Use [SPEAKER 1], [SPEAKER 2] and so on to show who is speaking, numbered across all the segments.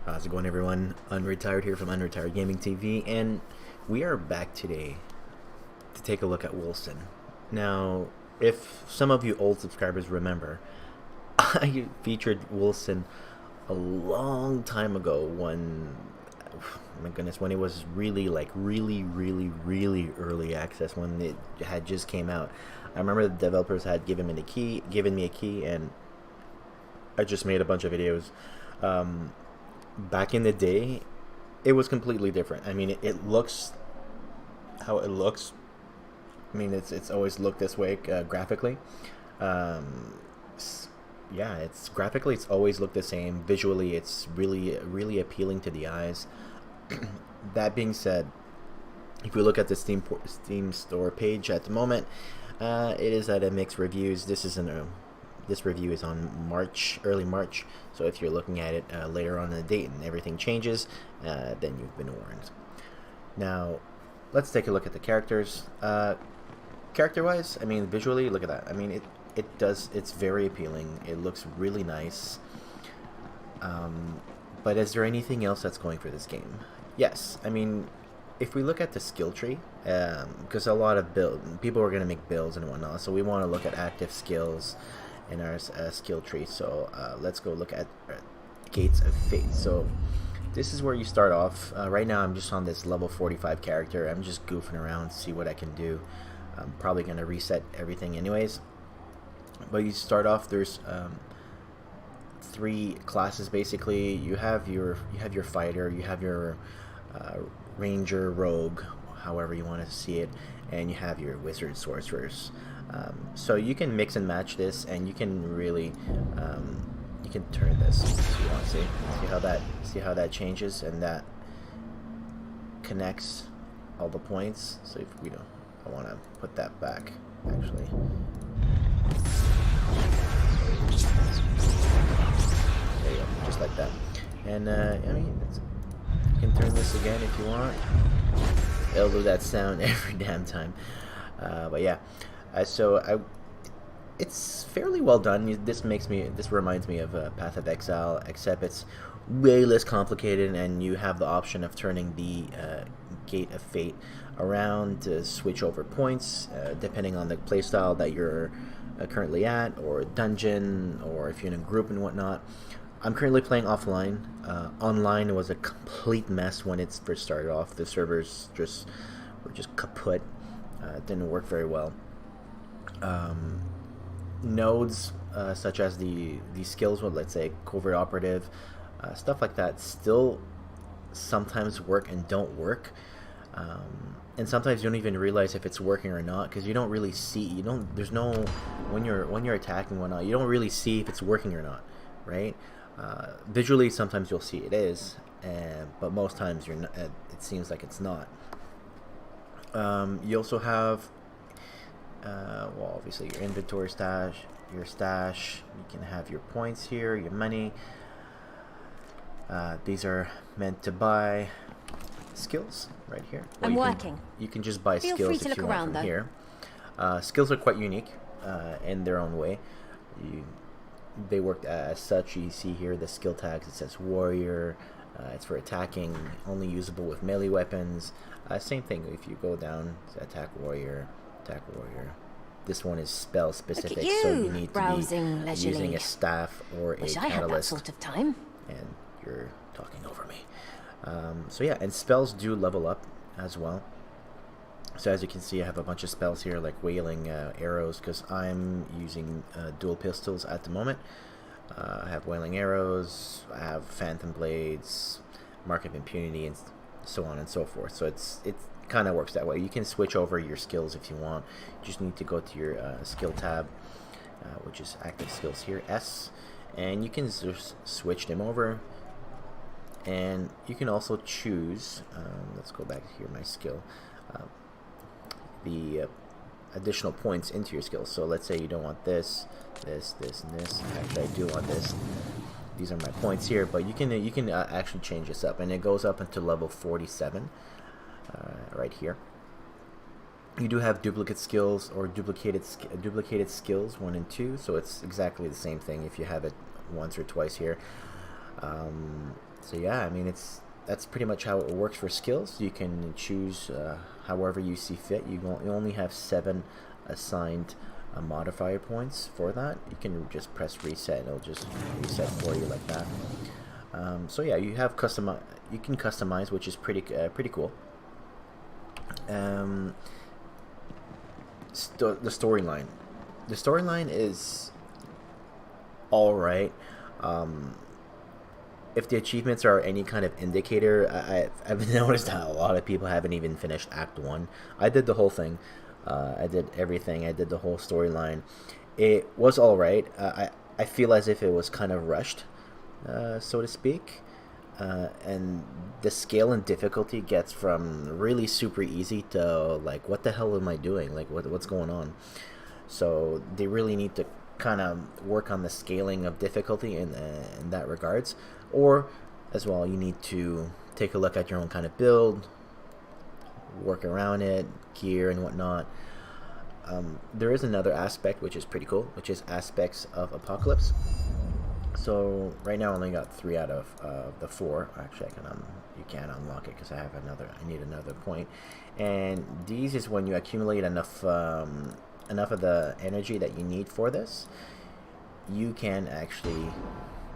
[SPEAKER 1] How's it going, everyone? Unretired here from Unretired Gaming TV, and we are back today to take a look at Wolcen. Now, if some of you old subscribers remember, I featured Wolcen a long time ago when, oh my goodness, when it was really really early access, when it had just came out. I remember the developers had given me a key, and I just made a bunch of videos. Back in the day, it was completely different. I mean, it looks how it looks. I mean, it's always looked this way graphically. Yeah, it's graphically it's always looked the same. Visually, it's really appealing to the eyes. That being said, if we look at the Steam store page at the moment, it is at a mixed reviews. This review is on early March, so if you're looking at it later on in the date and everything changes, then you've been warned. Now, let's take a look at the characters. Character-wise, I mean, visually, look at that. I mean, it's very appealing. It looks really nice. But is there anything else that's going for this game? Yes, I mean, if we look at the skill tree, because a lot of people are going to make builds and whatnot, so we want to look at active skills in our skill tree. So let's go look at Gates of Fate. So this is where you start off. Right now I'm just on this level 45 character. I'm just goofing around to see what I can do. I'm probably going to reset everything anyways. But you start off, there's three classes basically. You have your fighter, you have your ranger, rogue, however you want to see it, and you have your wizard, sorcerers. So you can mix and match this, and you can really you can turn this if you want to see how that changes, and that connects all the points. So if we don't, I want to put that back actually. There you go, just like that. And I mean, you can turn this again if you want. It'll do that sound every damn time. But yeah. It's fairly well done. This reminds me of Path of Exile, except it's way less complicated, and you have the option of turning the Gate of Fate around to switch over points, depending on the playstyle that you're currently at, or dungeon, or if you're in a group and whatnot. I'm currently playing offline. Online was a complete mess when it first started off. The servers were just kaput. It didn't work very well. Nodes such as the skills, with, let's say, covert operative, stuff like that, still sometimes work and don't work, and sometimes you don't even realize if it's working or not, because you don't really see, there's no, when you're attacking whatnot, you don't really see if it's working or not, right? Visually sometimes you'll see it is, but most times you're not, it seems like it's not. You also have well, obviously your inventory stash, your stash. You can have your points here, your money. These are meant to buy skills right here. Well, you can just buy skills if you want from here. Skills are quite unique in their own way. They work as such. You see here the skill tags. It says warrior. It's for attacking, only usable with melee weapons. Same thing. If you go down, attack warrior. This one is spell specific, so you need to be using a staff or a catalyst. I had that sort of time. And you're talking over me. So yeah, and spells do level up as well. So as you can see, I have a bunch of spells here, like wailing arrows, because I'm using dual pistols at the moment. I have wailing arrows, I have phantom blades, mark of impunity, and so on and so forth. So it kind of works that way. You can switch over your skills if you want. You just need to go to your skill tab, which is active skills here, S, and you can just switch them over. And you can also choose, let's go back here, my skill, the additional points into your skills. So let's say you don't want this, and this. Actually, I do want this. These are my points here, but you can actually change this up, and it goes up until level 47. Right here. You do have duplicate skills or duplicated skills 1 and 2, so it's exactly the same thing if you have it once or twice here. So yeah, I mean, that's pretty much how it works for skills. You can choose however you see fit. You only have 7 assigned modifier points for that. You can just press reset and it'll just reset for you like that. So yeah, you have you can customize, which is pretty cool. The storyline. The storyline is all right. If the achievements are any kind of indicator, I've noticed that a lot of people haven't even finished Act 1. I did the whole thing. I did everything. I did the whole storyline. It was all right. I feel as if it was kind of rushed, so to speak. And the scale and difficulty gets from really super easy to like, what the hell am I doing? Like, what's going on? So they really need to kind of work on the scaling of difficulty in that regards. Or as well, you need to take a look at your own kind of build, work around it, gear and whatnot. There is another aspect which is pretty cool, which is aspects of Apocalypse. So right now I only got 3 out of the 4. Actually, you can unlock it because I need another point. And these is when you accumulate enough of the energy that you need for this, you can actually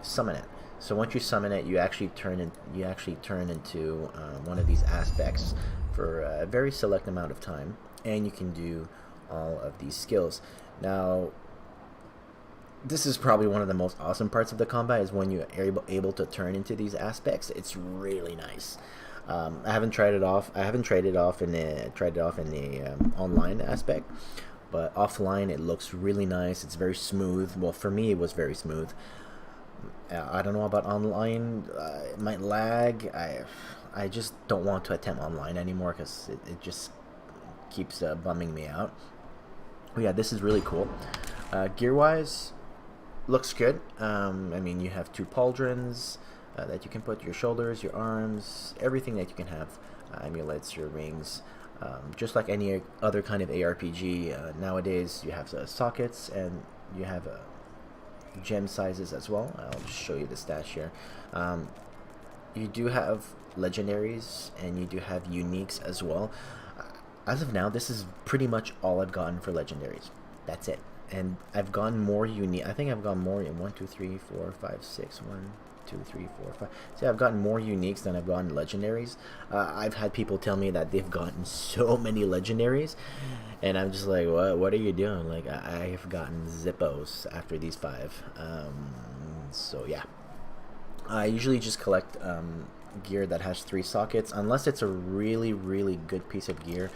[SPEAKER 1] summon it. So once you summon it, you actually turn into one of these aspects for a very select amount of time, and you can do all of these skills. Now, this is probably one of the most awesome parts of the combat, is when you are able to turn into these aspects. It's really nice. I haven't tried it off. I haven't tried it off in the online aspect, but offline it looks really nice. It's very smooth. Well, for me, it was very smooth. I don't know about online. It might lag. I just don't want to attempt online anymore because it just keeps bumming me out. But yeah, this is really cool. Gear wise, looks good. I mean, you have 2 pauldrons that you can put your shoulders, your arms, everything that you can have. Amulets, your rings. Just like any other kind of ARPG, nowadays you have sockets and you have gem sizes as well. I'll just show you the stash here. You do have legendaries and you do have uniques as well. As of now, this is pretty much all I've gotten for legendaries. That's it. And I've gotten more unique. I think I've gotten more in 1, 2, 3, 4, 5, 6. 1, 2, 3, 4, 5. See, I've gotten more uniques than I've gotten legendaries. I've had people tell me that they've gotten so many legendaries, and I'm just like, what are you doing? Like, I have gotten Zippos after these 5. So yeah, I usually just collect gear that has 3 sockets, unless it's a really, really good piece of gear.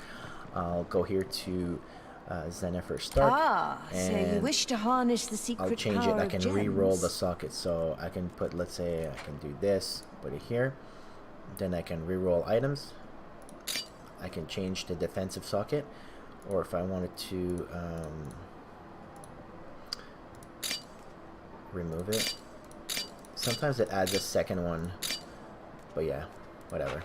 [SPEAKER 1] I'll go here to Zennifer Stark,
[SPEAKER 2] so you wish to harness the secret
[SPEAKER 1] I'll change
[SPEAKER 2] power
[SPEAKER 1] it. I can
[SPEAKER 2] of
[SPEAKER 1] re-roll the socket, so I can put, let's say I can do this, put it here, then I can re-roll items. I can change the defensive socket, or if I wanted to remove it, sometimes it adds a second one, but yeah, whatever.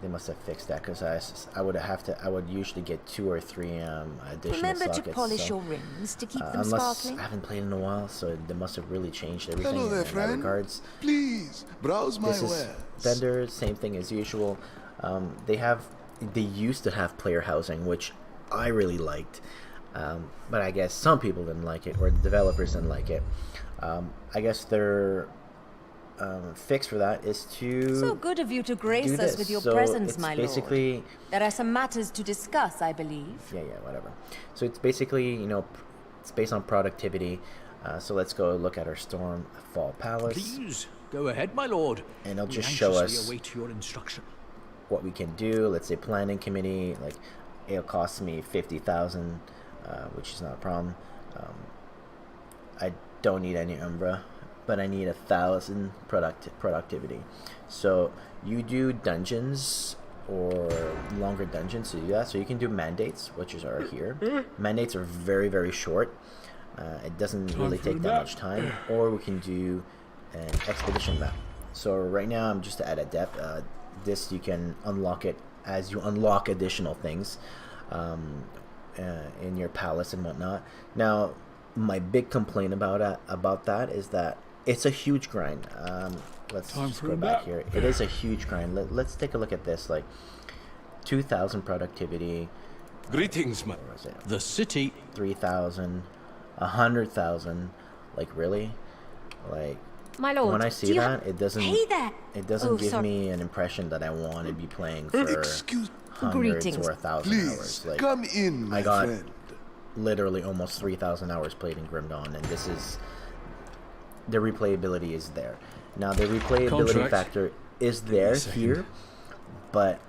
[SPEAKER 1] They must have fixed that, because I would usually get 2 or 3 additional
[SPEAKER 2] Remember
[SPEAKER 1] sockets.
[SPEAKER 2] to polish your rims to keep them
[SPEAKER 1] unless
[SPEAKER 2] sparkling.
[SPEAKER 1] I haven't played in a while, so they must have really changed everything.
[SPEAKER 3] Hello there,
[SPEAKER 1] in
[SPEAKER 3] friend.
[SPEAKER 1] that regards.
[SPEAKER 3] Please browse my
[SPEAKER 1] This is
[SPEAKER 3] wares.
[SPEAKER 1] vendors, same thing as usual. They used to have player housing, which I really liked, but I guess some people didn't like it, or the developers didn't like it. I guess they're fix for that is to
[SPEAKER 2] So good of you to grace us with your presence, my lord. There are some matters to discuss, I believe.
[SPEAKER 1] Yeah, whatever. So it's basically, it's based on productivity. So let's go look at our Stormfall Palace.
[SPEAKER 4] Please go ahead, my lord.
[SPEAKER 1] And it'll just show us
[SPEAKER 4] await your instruction.
[SPEAKER 1] what we can do. Let's say planning committee, like it'll cost me 50,000, which is not a problem. I don't need any Umbra, but I need 1,000 productivity. So you do dungeons or longer dungeons to do that. So you can do mandates, which are here. Mandates are very, very short. It doesn't really take that much time. Or we can do an expedition map. So right now I'm just at Adept. This you can unlock it as you unlock additional things in your palace and whatnot. Now, my big complaint about that is that it's a huge grind. Let's just go back here. It is a huge grind. Let's take a look at this. Like 2,000 productivity.
[SPEAKER 3] Greetings, my.
[SPEAKER 4] The city.
[SPEAKER 1] 3,000, 100,000. Like really, like.
[SPEAKER 2] My lord,
[SPEAKER 1] when I see that, it doesn't give
[SPEAKER 2] sorry.
[SPEAKER 1] me an impression that I want to be playing for hundreds or 1,000 hours. Like,
[SPEAKER 3] come in, my
[SPEAKER 1] I got
[SPEAKER 3] friend.
[SPEAKER 1] literally almost 3,000 hours played in Grim Dawn, and this is the replayability is there. Now the replayability factor is there here, but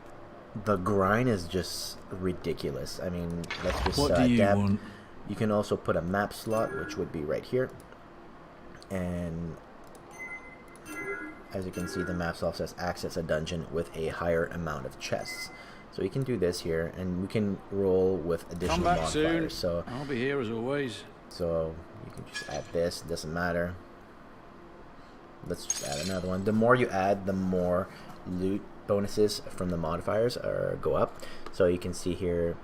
[SPEAKER 1] the grind is just ridiculous. I mean, let's just
[SPEAKER 4] what do you
[SPEAKER 1] adapt.
[SPEAKER 4] want?
[SPEAKER 1] You can also put a map slot, which would be right here, and as you can see, the map slot says access a dungeon with a higher amount of chests. So you can do this here, and we can roll with additional modifiers. So
[SPEAKER 4] I'll be here as always.
[SPEAKER 1] So you can just add this. Doesn't matter. Let's just add another one. The more you add, the more loot bonuses from the modifiers go up. So you can see here,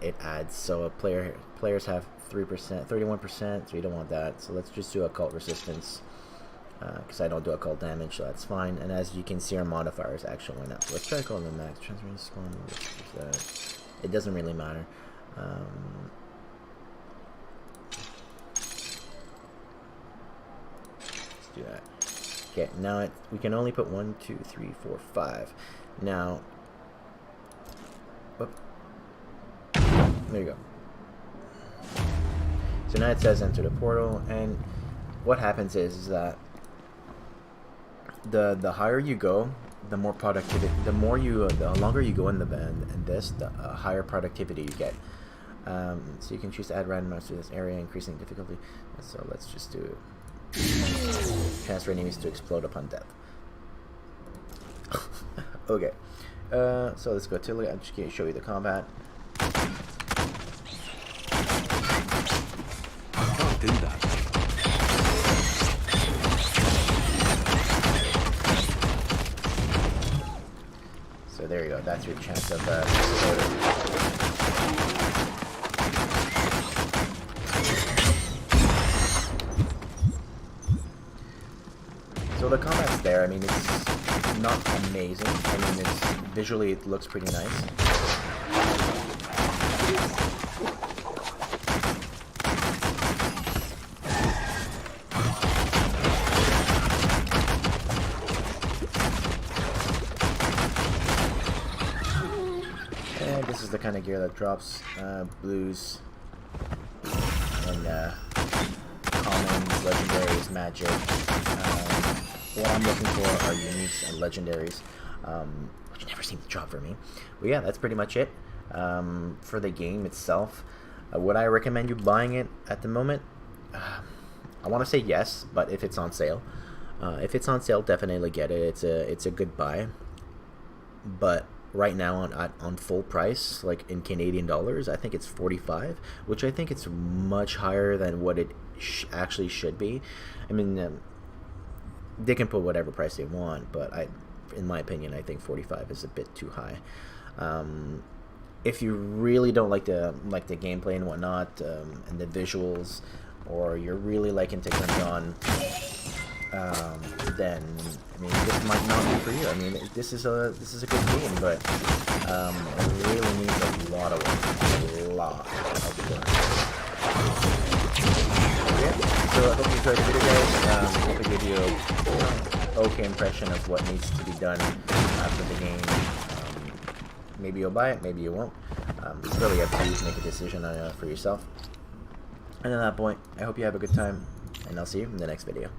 [SPEAKER 1] it adds. So players have 3%, 31%. So you don't want that. So let's just do occult resistance. Because I don't do occult damage, so that's fine. And as you can see, our modifiers actually went up. So let's try to call them max transfer. It doesn't really matter. Let's do that. Okay, now we can only put 1, 2, 3, 4, 5. Now, whoop. There you go. So now it says enter the portal, and what happens is that the higher you go, the more productivity. The longer you go in the higher productivity you get. So you can choose to add randomizers to this area, increasing difficulty. So let's just do transfer enemies to explode upon death. Okay. So let's go to it. I'm just going to show you the combat.
[SPEAKER 3] I can't do that.
[SPEAKER 1] So there you go. That's your chance of exploding. So the combat's there. I mean, it's not amazing. I mean, it's visually it looks pretty nice. And this is the kind of gear that drops blues and commons, legendaries, magic. What I'm looking for are uniques and legendaries, which never seem to drop for me. But yeah, that's pretty much it for the game itself. Would I recommend you buying it at the moment? I want to say yes, but if it's on sale, definitely get it. It's a good buy. But right now on full price, like in Canadian dollars, I think it's $45, which I think it's much higher than what it actually should be. I mean, they can put whatever price they want, but in my opinion, I think 45 is a bit too high. If you really don't like the gameplay and whatnot, and the visuals, or you're really liking to Grim Dawn, then I mean this might not be for you. I mean this is a good game, but it really needs a lot of work. Yeah, so I hope you enjoyed the video, guys. I hope it gave you an okay impression of what needs to be done after the game. Maybe you'll buy it, maybe you won't. It's really up to you to make a decision for yourself. And at that point, I hope you have a good time, and I'll see you in the next video.